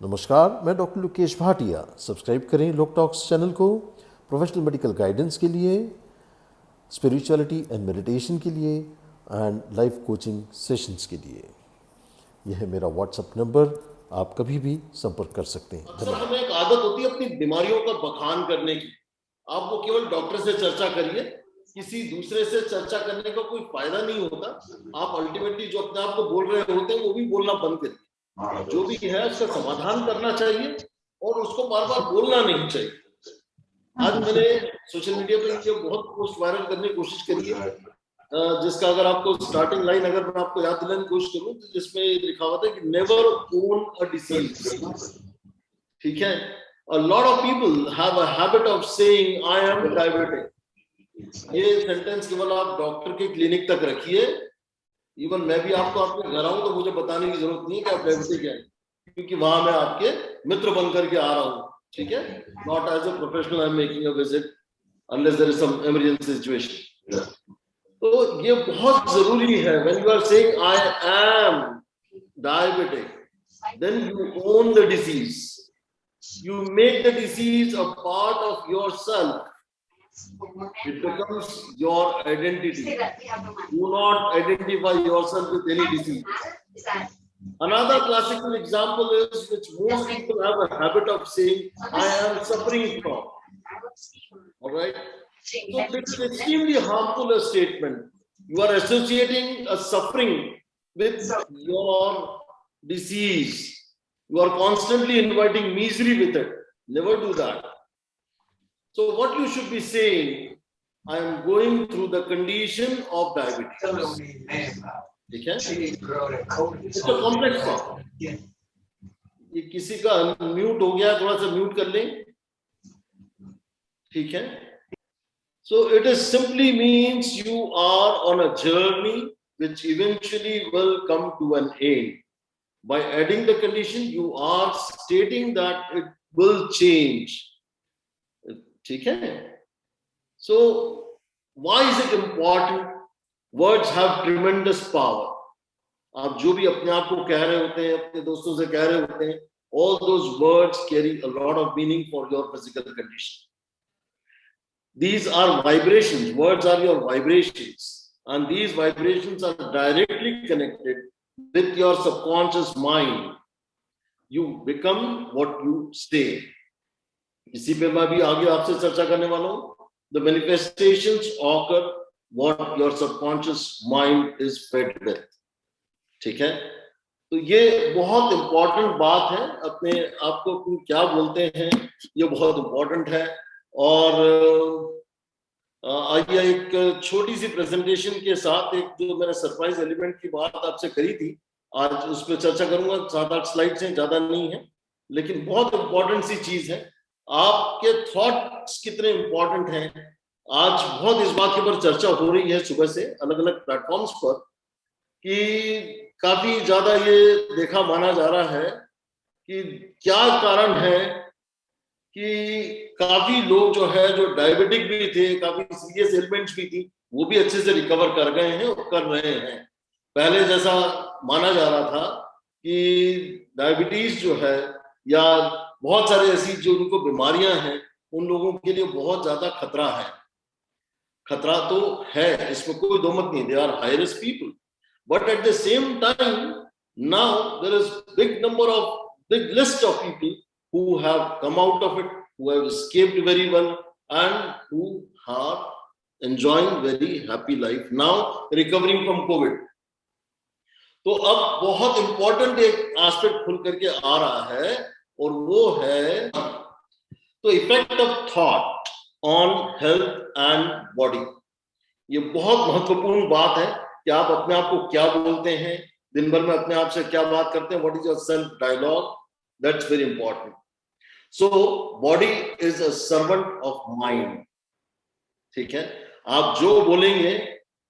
नमस्कार, मैं doctor Lokesh Bhatia. Subscribe करें लोक टॉक्स चैनल को प्रोफेशनल मेडिकल गाइडेंस के लिए, स्पिरिचुअलिटी एंड मेडिटेशन के लिए एंड लाइफ कोचिंग सेशंस के लिए। यह है मेरा व्हाट्सएप नंबर, आप कभी भी संपर्क कर सकते हैं। अक्सर हमें एक आदत होती है अपनी बीमारियों का बखान करने की। आप वो केवल डॉक्टर से चर्चा करिए, किसी दूसरे से चर्चा करने का कोई फायदा नहीं होता। आप अल्टीमेटली जो अपने आप को बोल रहे होते हैं वो भी बोलना बंद करिए। जो भी है उसका समाधान करना चाहिए और उसको बार बार बोलना नहीं चाहिए। आज मैंने सोशल मीडिया पे बहुत पोस्ट वायरल करने की कोशिश करी है, जिसका अगर आपको स्टार्टिंग लाइन अगर मैं आपको याद दिलाने की कोशिश करूं तो जिसमें लिखा हुआ था कि नेवर ओन अ डिसीज। ठीक है, a lot of people have a habit of saying I am diabetic. ये सेंटेंस केवल आप डॉक्टर के क्लिनिक तक रखिए। इवन मैं भी आपको आपके घर आऊं तो मुझे बताने की जरूरत नहीं है कि आप डायबिटिक हैं, क्योंकि वहां मैं आपके मित्र बनकर के आ रहा हूं। ठीक है, not as a professional I am making a visit unless there is some emergency situation. तो ये बहुत जरूरी है। When you are saying I am diabetic, then you own the disease. You make the disease a part of yourself. It becomes your identity. Do not identify yourself with any disease. Another classical example is, which most people have a habit of saying, I am suffering from. All right? So this is extremely harmful a statement. You are associating a suffering with your disease. You are constantly inviting misery with it. Never do that. So what you should be saying, I am going through the condition of diabetes. ठीक है? It's a complex form. ये किसी का mute हो गया, थोड़ा सा mute कर लें। ठीक है? So it is simply means you are on a journey which eventually will come to an end. By adding the condition, you are stating that it will change. ठीक है? So why is it important? Words have tremendous power. आप जो भी अपने आप को कह रहे होते हैं, अपने दोस्तों से कह रहे होते हैं, all those words carry a lot of meaning for your physical condition. These are vibrations. Words are your vibrations, and these vibrations are directly connected with your subconscious mind. You become what you say. इसी पे मैं भी आगे आपसे चर्चा करने वाला हूं. The manifestations occur what your subconscious mind is fed with. ठीक है? तो ये बहुत इंपॉर्टेंट बात है. अपने आप को क्या बोलते हैं, ये बहुत इंपॉर्टेंट है. और आइए एक छोटी सी प्रेजेंटेशन के साथ, एक जो मैंने सरप्राइज एलिमेंट की बात आपसे करी थी, आज उस पर चर्चा करूंगा. 7-8 स्लाइड्स हैं, ज्यादा नहीं है, लेकिन बहुत इंपॉर्टेंट सी चीज है. आपके थॉट्स कितने इंपॉर्टेंट हैं, आज बहुत इस बात के ऊपर चर्चा हो रही है सुबह से अलग अलग प्लेटफॉर्म्स पर, कि काफी ज्यादा ये देखा माना जा रहा है कि क्या कारण है कि काफी लोग जो है, जो डायबिटिक भी थे, काफी सीरियस एलिमेंट्स भी थी, वो भी अच्छे से रिकवर कर गए हैं और कर रहे हैं. पहले जैसा माना जा रहा था कि डायबिटीज जो है या बहुत सारे ऐसी जो उनको बीमारियां हैं, उन लोगों के लिए बहुत ज्यादा खतरा है. खतरा तो है, इसमें कोई दो मत नहीं. They are high risk people, but at the same time now there is big list of people who have come out of it, who have escaped very well, and who are enjoying very happy life now, recovering from COVID. तो अब बहुत important एक aspect खुल करके आ रहा है, और वो है तो effect of thought on health and body. ये बहुत महत्वपूर्ण बात है कि आप अपने आप को क्या बोलते हैं, दिन भर में अपने आप से क्या बात करते हैं. What is your self dialogue? That's very important. So body is a servant of mind. ठीक है, आप जो बोलेंगे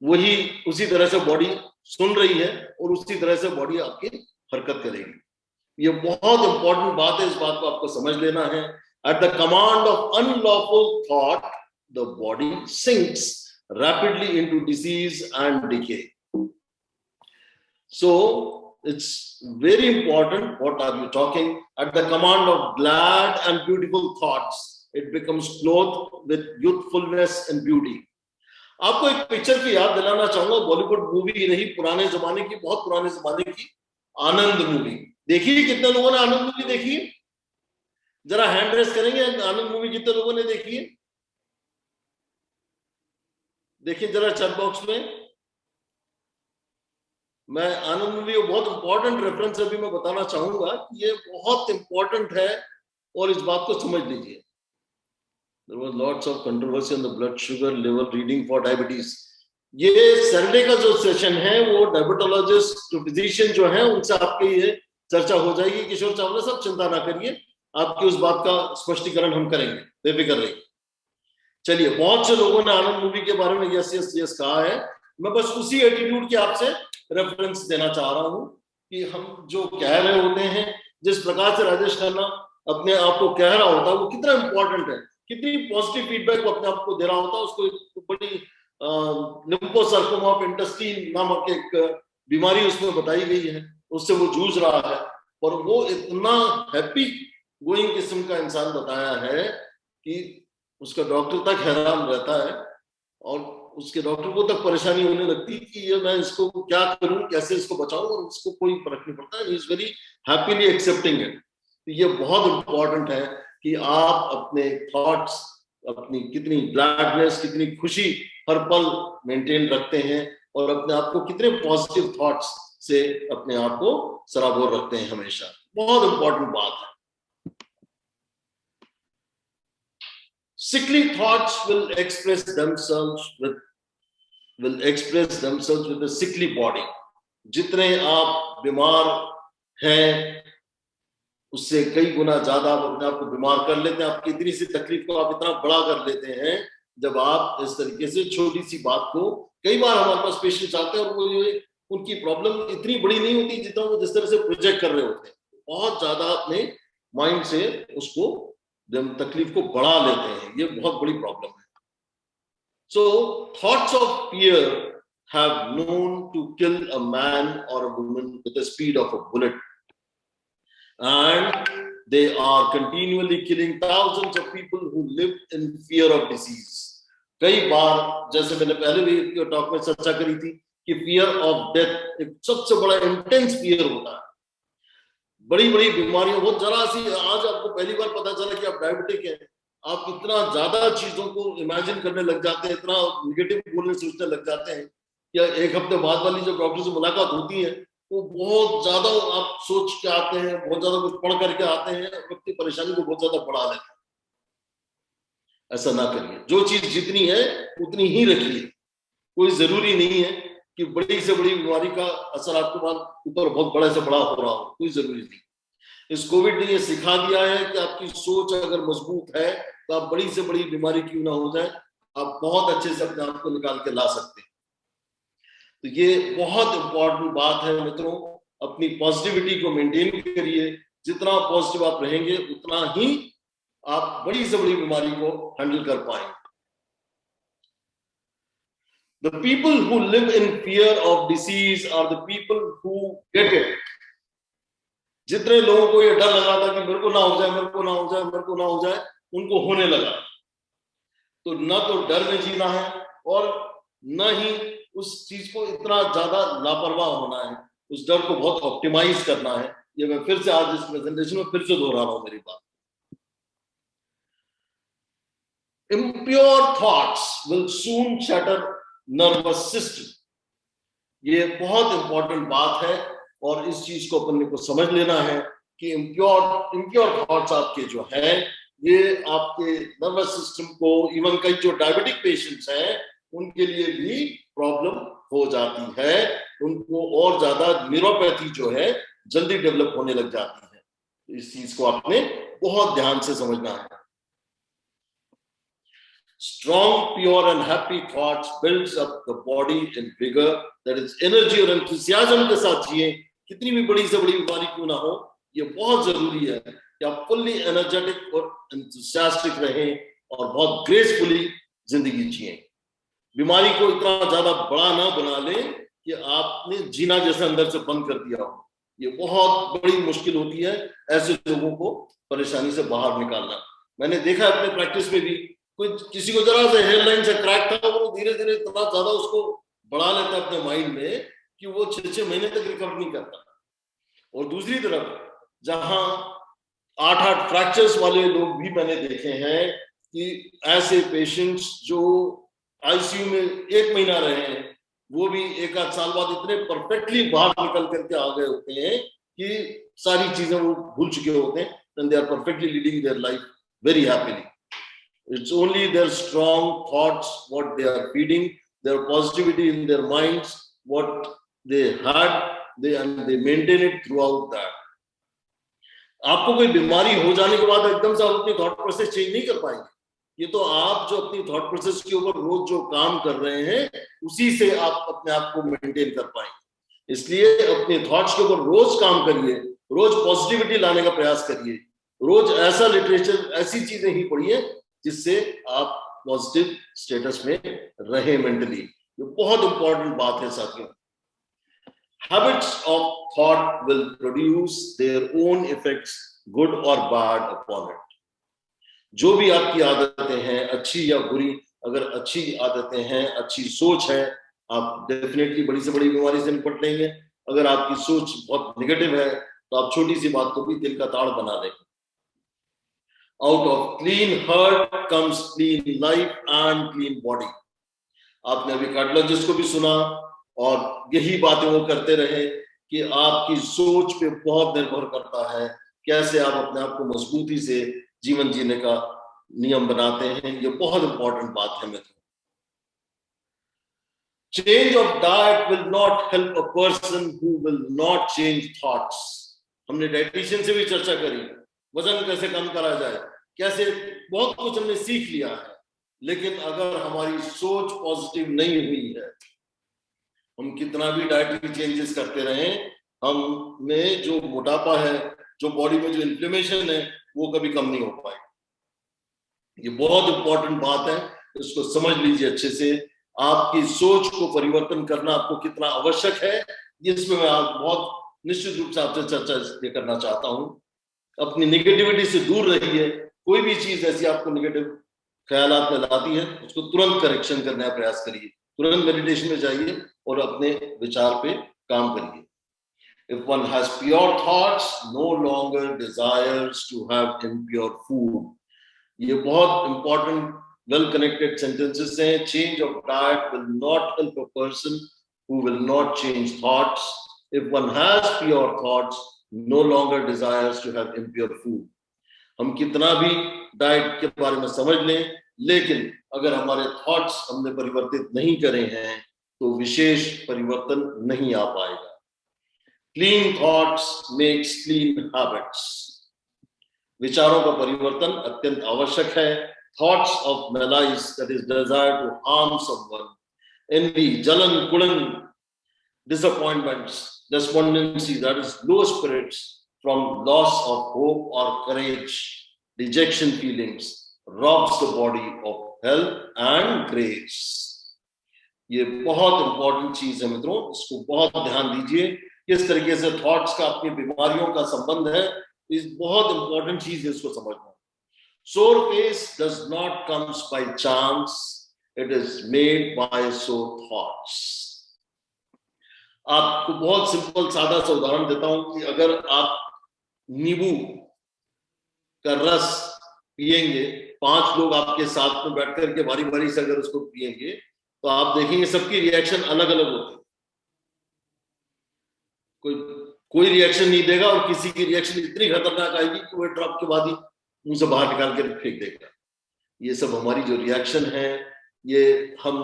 वही उसी तरह से बॉडी सुन रही है और उसी तरह से बॉडी आपकी हरकत करेगी. ये बहुत इंपॉर्टेंट बात है, इस बात को आपको समझ लेना है. At the command of unlawful thought, the body sinks rapidly into disease and decay. So it's very important. What are you talking? At the command of glad and beautiful thoughts, it becomes clothed with youthfulness and beauty. आपको एक picture की याद दिलाना चाहूंगा, Bollywood movie नहीं, पुराने जमाने की, बहुत पुराने जमाने की, आनंद मूवी देखी? कितने लोगों ने आनंद मूवी देखी? जरा हैंड रेस करेंगे, आनंद मूवी कितने लोगों ने देखी है? देखिए जरा चैट बॉक्स में। मैं आनंद मूवी को बहुत इंपॉर्टेंट रेफरेंस अभी मैं बताना चाहूंगा कि ये बहुत इंपॉर्टेंट है और इस बात को समझ लीजिए। There was lots of controversy on the blood sugar level reading for diabetes. ये सैटरडे का जो सेशन है वो डायबिटोलॉजिस्ट फिजिशियन जो है उनसे आपके ये चर्चा हो जाएगी। किशोर चावला साहब चिंता ना करिए, आपकी उस बात का स्पष्टीकरण हम करेंगे, बेफिक्र रहिए। चलिए, बहुत से लोगों ने आनंद मूवी के बारे में यस यस यस कहा है। मैं बस उसी एटीट्यूड की आपसे रेफरेंस देना चाह रहा हूं कि हम जो कह रहे होते हैं, जिस प्रकार से राजेश खन्ना अपने आप को कह रहा होता है वो कितना इंपॉर्टेंट है, कितनी पॉजिटिव फीडबैक वो अपने आप को दे रहा होता है। उसको एक बड़ी लिम्फोसार्कोमा ऑफ इंटेस्टाइन नामक एक बीमारी उसमें बताई गई है, उससे वो जूझ रहा है और वो इतना हैप्पी गोइंग किस्म का इंसान बताया है कि उसका डॉक्टर तक हैरान रहता है और उसके डॉक्टर को तक परेशानी होने लगती कि ये मैं इसको क्या करूं, कैसे इसको बचाऊं, और उसको कोई फर्क नहीं पड़ता। He is very happily accepting it. तो ये बहुत इंपॉर्टेंट है कि आप अपने थॉट्स, अपनी कितनी ग्लैडनेस, कितनी खुशी हर पल मेंटेन रखते हैं और अपने आप को कितने पॉजिटिव थॉट्स से अपने आप को सराबोर रखते हैं हमेशा। बहुत इंपॉर्टेंट बात है। Sickly thoughts will express themselves with a sickly body. जितने आप बीमार हैं उससे कई गुना ज्यादा आप अपने आप को बीमार कर लेते हैं। आपकी इतनी सी तकलीफ को आप इतना बड़ा कर लेते हैं जब आप इस तरीके से छोटी सी बात को, कई बार हमारे पास पेशेंट्स आते हैं और वो उनकी प्रॉब्लम इतनी बड़ी नहीं होती जितना वो जिस तरह से प्रोजेक्ट कर रहे होते हैं, बहुत ज्यादा अपने माइंड से उसको तकलीफ को बढ़ा लेते हैं। ये बहुत बड़ी प्रॉब्लम है। So thoughts of fear have known to kill a man और a woman with the speed of a bullet and they are continuously killing thousands of people who live in fear of disease. कई बार, जैसे मैंने पहले भी talk में चर्चा करी थी कि फियर ऑफ डेथ एक सबसे बड़ा इंटेंस फियर होता है। बड़ी बड़ी बीमारियों, बहुत जरा सी, आज आपको पहली बार पता चला कि आप डायबिटिक हैं, आप इतना ज्यादा चीजों को इमेजिन करने लग जाते हैं, इतना निगेटिव बोलने सोचने लग जाते हैं, या एक हफ्ते बाद वाली जब डॉक्टर से मुलाकात होती है वो बहुत ज्यादा आप सोच के आते हैं, बहुत ज्यादा कुछ पढ़ करके आते हैं, अपनी परेशानी को बहुत ज्यादा बढ़ा लेते हैं। ऐसा ना करिए। जो चीज जितनी है उतनी ही रखिए। कोई जरूरी नहीं है कि बड़ी से बड़ी बीमारी का असर आपके ऊपर बहुत बड़ा से बड़ा हो रहा हो, कोई जरूरी नहीं। इस कोविड ने ये सिखा दिया है कि आपकी सोच अगर मजबूत है तो आप बड़ी से बड़ी बीमारी क्यों ना हो जाए, आप बहुत अच्छे से अपने आप को निकाल के ला सकते हैं। तो ये बहुत इंपॉर्टेंट बात है मित्रों। अपनी पॉजिटिविटी को मेंटेन करिए। जितना पॉजिटिव आप रहेंगे उतना ही आप बड़ी से बड़ी बीमारी को हैंडल कर पाएंगे। The people who live in fear of disease are the people who get it. जितने लोगों को ये डर लगा था कि मेरे को ना हो जाए, मेरे को ना हो जाए, मेरे को ना हो जाए, उनको होने लगा। तो न तो डर में जीना है और न ही उस चीज को इतना ज्यादा लापरवाह होना है, उस डर को बहुत ऑप्टिमाइज करना है। ये मैं फिर से आज इस प्रेजेंटेशन में फिर से दोहरा रहा हूं मेरी बात। Impure thoughts will soon shatter nervous system. ये बहुत इंपॉर्टेंट बात है और इस चीज को अपन को समझ लेना है कि इम्प्योर थॉट्स आपके जो हैं ये आपके नर्वस सिस्टम को, इवन कई जो डायबिटिक पेशेंट्स हैं उनके लिए भी प्रॉब्लम हो जाती है। उनको और ज्यादा न्यूरोपैथी जो है जल्दी डेवलप होने लग जाती है। इस चीज को आपने बहुत ध्यान से समझना है। Strong, pure and happy thoughts builds up the body in vigor, that is energy और enthusiasm के साथ जिए। कितनी भी बड़ी से बड़ी बीमारी क्यों ना हो, ये बहुत जरूरी है कि आप फुल्ली एनर्जेटिक और enthusiastic रहें और बहुत ग्रेसफुली जिंदगी जिए। बीमारी को इतना ज्यादा बड़ा ना बना लें कि आपने जीना जैसे अंदर से बंद कर दिया हो। ये बहुत बड़ी मुश्किल होती है ऐसे लोगों को परेशानी से बाहर निकालना। मैंने देखा अपने प्रैक्टिस में भी, कोई किसी को जरा सा हेयरलाइन से क्रैक था, वो धीरे धीरे इतना ज्यादा उसको बढ़ा लेता है अपने माइंड में कि वो 6-6 महीने तक रिकवर नहीं करता। और दूसरी तरफ जहां 8-8 फ्रैक्चर्स वाले लोग भी मैंने देखे हैं कि ऐसे पेशेंट्स जो आईसीयू में 1 महीना रहे हैं, वो भी 1-8 साल बाद इतने परफेक्टली बाहर निकल करके आ गए होते हैं कि सारी चीजें वो भूल चुके होते हैं, and they are perfectly leading their life very happily. It's only their strong thoughts, what they are feeding, their positivity in their minds, what they had, they maintain it throughout that. आपको कोई बीमारी हो जाने के बाद एकदम से आप अपनी थॉट प्रोसेस चेंज नहीं कर पाएंगे. ये तो आप जो अपनी थॉट प्रोसेस के ऊपर रोज जो काम कर रहे हैं, उसी से आप अपने आप को मेंटेन कर पाएंगे. इसलिए अपने थॉट्स के ऊपर रोज काम करिए, रोज पॉजिटिविटी लाने का प्रयास करिए, रोज ऐसा लिटरेचर, ऐसी चीजें ही पढ़िए जिससे आप पॉजिटिव स्टेटस में रहे मेंटली. ये बहुत इंपॉर्टेंट बात है साथियों. Habits of thought will produce their own effects, good or bad, upon it. जो भी आपकी आदतें हैं, अच्छी या बुरी, अगर अच्छी आदतें हैं, अच्छी सोच है, आप डेफिनेटली बड़ी से बड़ी बीमारी से निपट लेंगे. अगर आपकी सोच बहुत नेगेटिव है तो आप छोटी सी बात को भी दिल का ताड़ बना लेंगे. Out of clean heart comes clean life and clean body. आपने अभी कार्डियोलॉजिस्ट को भी सुना और यही बातें वो करते रहे कि आपकी सोच पे बहुत निर्भर करता है कैसे आप अपने आप को मजबूती से जीवन जीने का नियम बनाते हैं. ये बहुत इंपॉर्टेंट बात है मित्रों. Change of diet will not help a person who will not change thoughts. हमने डाइटिशियन से भी चर्चा करी, वजन कैसे कम करा जाए, कैसे बहुत कुछ हमने सीख लिया है. लेकिन अगर हमारी सोच पॉजिटिव नहीं हुई है, हम कितना भी डाइटरी चेंजेस करते रहें, हम में जो मोटापा है, जो बॉडी में जो इन्फ्लेमेशन है, वो कभी कम नहीं हो पाए. ये बहुत इंपॉर्टेंट बात है, इसको समझ लीजिए अच्छे से. आपकी सोच को परिवर्तन करना आपको कितना आवश्यक है, इसमें मैं आज बहुत निश्चित रूप से आपसे चर्चा इसलिए करना चाहता हूं. अपनी निगेटिविटी से दूर रहिए. कोई भी चीज ऐसी आपको निगेटिव ख्यालात में लाती है, उसको तुरंत करेक्शन करने का प्रयास करिए. तुरंत मेडिटेशन में जाइए और अपने विचार पे काम करिए. If one has pure thoughts, no longer desires to have impure food. ये बहुत important, well connected sentences हैं. Change of diet will not help a person who will not change thoughts. If one has pure thoughts, no longer desires to have impure food. हम कितना भी diet के बारे में समझ लें, लेकिन अगर हमारे थॉट्स हमने परिवर्तित नहीं करे हैं तो विशेष परिवर्तन नहीं आ पाएगा. Clean thoughts makes clean habits. विचारों का परिवर्तन अत्यंत आवश्यक है. Thoughts of malice, that is desire to harm someone, envy, jalan, kulan, disappointments, despondency, that is low spirits from loss of hope or courage, rejection feelings, robs the body of health and grace. ये बहुत important चीज है मित्रों, इसको बहुत ध्यान दीजिए. किस तरीके से थॉट्स का अपनी बीमारियों का संबंध है, इस बहुत इंपॉर्टेंट चीज है, इसको समझना. Sore face does not comes by chance, it is made by sore thoughts. आपको बहुत सिंपल सादा सा उदाहरण देता हूं कि अगर आप नींबू का रस पिएंगे, 5 लोग आपके साथ में बैठ करके बारी बारी से अगर उसको पिएंगे, तो आप देखेंगे सबकी रिएक्शन अलग अलग होती है. कोई रिएक्शन नहीं देगा और किसी की रिएक्शन इतनी खतरनाक आएगी कि वो ड्रॉप के बाद ही मुंह से बाहर निकाल कर फेंक देगा. ये सब हमारी जो रिएक्शन है, ये हम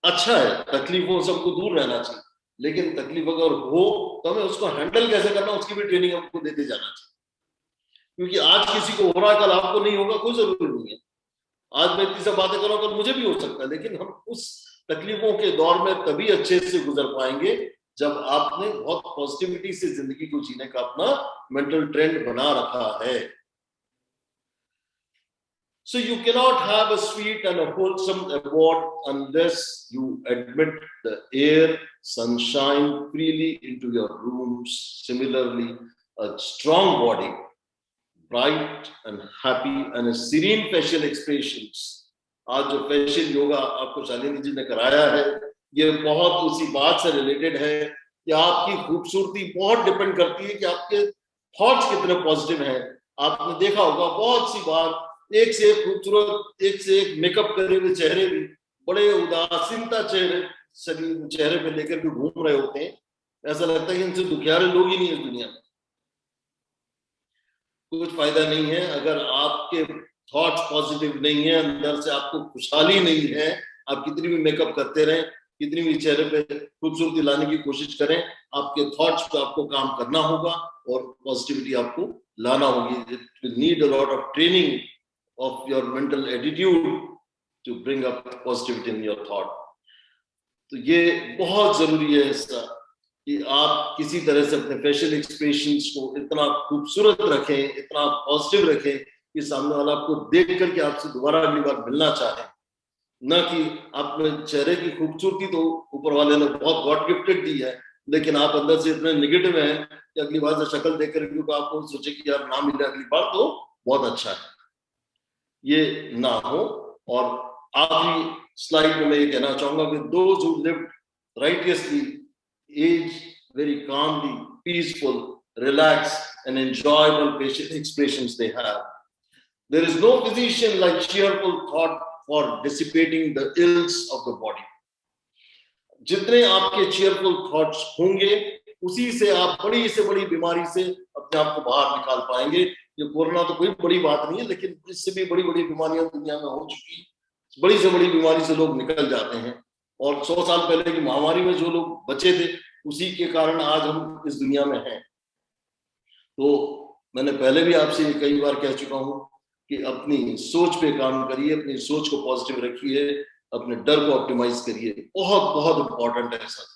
अच्छा है, तकलीफों से हमको दूर रहना चाहिए, लेकिन तकलीफ अगर हो तो हमें उसको हैंडल कैसे करना, उसकी भी ट्रेनिंग हमको देते जाना चाहिए. क्योंकि आज किसी को हो रहा है, कल आपको नहीं होगा, कोई जरूरी नहीं है. आज मैं इतनी सब बातें कर रहा हूं, कल मुझे भी हो सकता है, लेकिन हम उस तकलीफों के दौर में तभी अच्छे से गुजर पाएंगे जब आपने बहुत पॉजिटिविटी से जिंदगी को जीने का अपना मेंटल ट्रेंड बना रखा है. So you cannot have a sweet and a wholesome award unless you admit the air, sunshine freely into your rooms. Similarly, a strong body, bright and happy and a serene facial expressions. आज जो facial yoga आपको शालिनी जी ने कराया है, ये बहुत उसी बात से रिलेटेड है कि आपकी खूबसूरती बहुत डिपेंड करती है कि आपके थॉट्स कितने पॉजिटिव हैं। आपने देखा होगा बहुत सी बार एक से एक खूबसूरत, एक से एक मेकअप करे हुए चेहरे भी बड़े उदासीनता चेहरे पे लेकर के घूम रहे होते हैं। ऐसा लगता है कि इनसे दुखियारे लोग ही नहीं है इस दुनिया में। कुछ फायदा नहीं है अगर आपके थॉट्स पॉजिटिव नहीं है, अंदर से आपको खुशहाली नहीं है। आप कितनी भी मेकअप करते रहें, कितनी भी चेहरे पे खूबसूरती लाने की कोशिश करें, आपके थॉट्स पे आपको काम करना होगा और पॉजिटिविटी आपको लाना होगी। It will need a lot of training of your mental attitude to bring up positivity in your thought. तो ये बहुत जरूरी है इसका कि आप किसी तरह से अपने फेशियल एक्सप्रेशंस को इतना खूबसूरत रखें, इतना पॉजिटिव रखें कि सामने वाला आपको देख करके आपसे दोबारा अगली बार मिलना चाहे। न कि आपने चेहरे की खूबसूरती तो ऊपर वाले ने बहुत गॉड गिफ्टेड दी है, लेकिन आप अंदर से इतने नेगेटिव हैं कि अगली बार से शक्ल देख करके आपको सोचे कि यार ना मिले अगली बार तो बहुत अच्छा है। ये ना हो। और आखिरी स्लाइड में मैं ये कहना चाहूंगा कि those who lived righteously age very calmly, peaceful, relaxed and enjoyable facial expressions they have. There is no physician like cheerful thought for dissipating the ills of the body. जितने आपके cheerful thoughts होंगे उसी से आप बड़ी से बड़ी बीमारी से अपने आप को बाहर निकाल पाएंगे। ये कोरोना तो कोई बड़ी बात नहीं है, लेकिन इससे भी बड़ी बड़ी बीमारियां दुनिया में हो चुकी हैं। बड़ी से बड़ी बीमारी से लोग निकल जाते हैं और 100 साल पहले की महामारी में जो लोग बचे थे उसी के कारण आज हम इस दुनिया में हैं। तो मैंने पहले भी आपसे कई बार कह चुका हूं कि अपनी सोच पे काम करिए, अपनी सोच को पॉजिटिव रखिए, अपने डर को ऑप्टिमाइज करिए। बहुत बहुत इंपॉर्टेंट है ऐसा।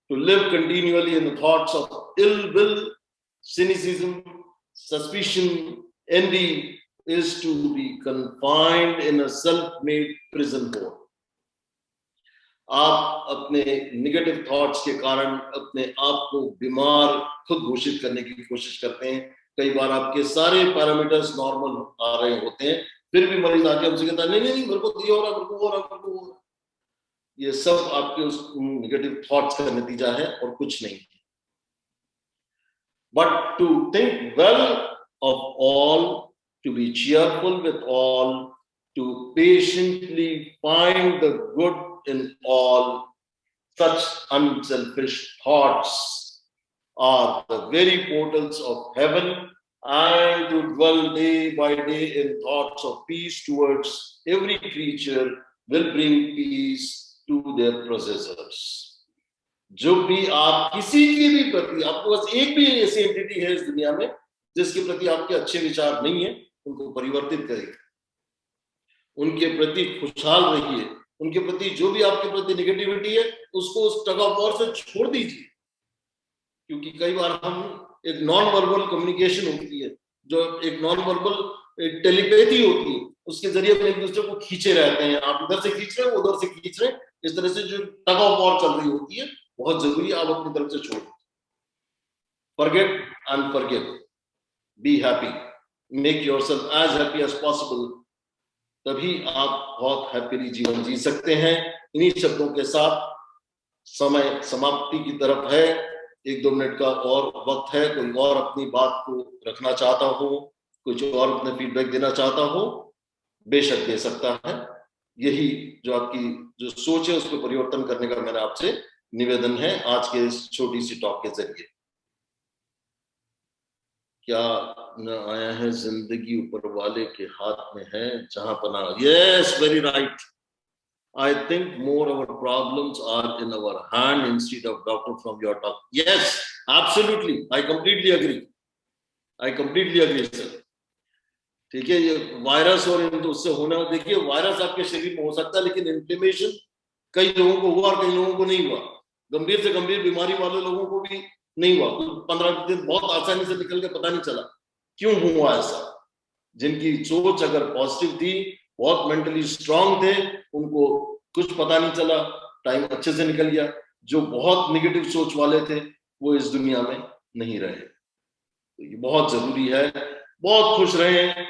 To live continually in the thoughts of ill will, cynicism, suspicion, envy is to be confined in a self-made prison hole. आप अपने निगेटिव थॉट्स के कारण अपने आप को बीमार खुद घोषित करने की कोशिश करते हैं। कई बार आपके सारे पैरामीटर्स नॉर्मल आ रहे होते हैं, फिर भी मरीज आके हमसे कहता है नहीं मेरे को ये हो रहा, मेरे को हो रहा। ये सब आपके उस नेगेटिव थॉट्स का नतीजा है और कुछ नहीं। But to think well of all, to be cheerful with all, to patiently find the good in all, such unselfish thoughts are the very portals of heaven, and to dwell day by day in thoughts of peace towards every creature will bring peace to their possessors. जो भी आप किसी की भी प्रति, आपको बस एक भी ऐसी एंटिटी है इस दुनिया में जिसके प्रति आपके अच्छे विचार नहीं है, उनको परिवर्तित करिए, उनके प्रति खुशहाल रहिए, उनके प्रति जो भी आपके प्रति नेगेटिविटी है उसको उस टग ऑफ वॉर से छोड़ दीजिए। क्योंकि कई बार हम एक नॉन वर्बल कम्युनिकेशन होती है, जो एक नॉन वर्बल टेलीपैथी होती है, उसके जरिए हम एक दूसरे को खींचे रहते हैं। आप इधर से खींच रहे हैं, उधर से खींच रहे हैं, इस तरह से जो टग ऑफ वॉर चल रही होती है बहुत जरूरी है आप अपनी तरफ से छोड़। Forget and forgive. Be happy. Make yourself as happy as possible. तभी आप बहुत हैप्पीली जीवन जी सकते हैं। इन्हीं शब्दों के साथ समय समाप्ति की तरफ है। 1-2 मिनट का और वक्त है। कोई और अपनी बात को रखना चाहता हो, कुछ और अपने फीडबैक देना चाहता हो, बेशक दे सकता है। यही जो आपकी जो सोच है उस पर परिवर्तन करने का मेरा आपसे निवेदन है आज के इस छोटी सी टॉक के जरिए। क्या न आया है जिंदगी ऊपर वाले के हाथ में है जहां पना। Yes, very right. I think more our problems are in our hand instead of doctor from your talk. Yes, absolutely. I completely agree. I completely agree, sir. ठीक है, ये वायरस और इन तो उससे होना, देखिए वायरस आपके शरीर में हो सकता है, लेकिन इन्फ्लेमेशन कई लोगों को हुआ और कई लोगों को नहीं हुआ। गंभीर से गंभीर बीमारी वाले लोगों को भी नहीं हुआ। 15 दिन बहुत आसानी से निकल के पता नहीं चला क्यों हुआ ऐसा। जिनकी सोच अगर पॉजिटिव थी, बहुत मेंटली स्ट्रांग थे, उनको कुछ पता नहीं चला, टाइम अच्छे से निकल गया। जो बहुत नेगेटिव सोच वाले थे वो इस दुनिया में नहीं रहे। तो ये बहुत जरूरी है। बहुत खुश रहें,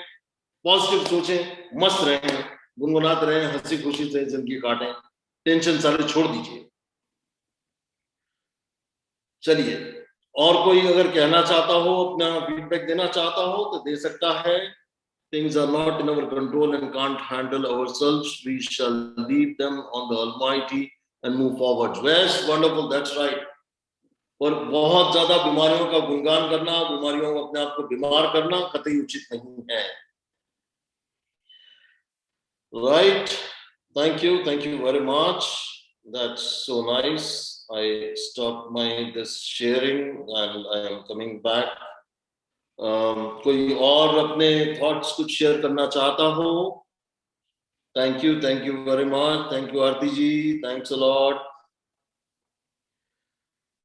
पॉजिटिव सोचें, मस्त रहें, गुनगुनाते रहें, हंसी खुशी से जिंदगी काटें, टेंशन सारे छोड़ दीजिए। चलिए, और कोई अगर कहना चाहता हो, अपना फीडबैक देना चाहता हो तो दे सकता है। Things are not in our control and can't handle ourselves. We shall leave them on the Almighty and move forward. Yes, wonderful, that's right. और बहुत ज्यादा बीमारियों का गुणगान करना, बीमारियों को अपने आप को बीमार करना कतई उचित नहीं है। Right, thank you very much. That's so nice. I stopped my this sharing and I am coming back. कोई और अपने थॉट्स कुछ शेयर करना चाहता हो? Thank you very much. Thank you, Aarti ji. Thanks a lot.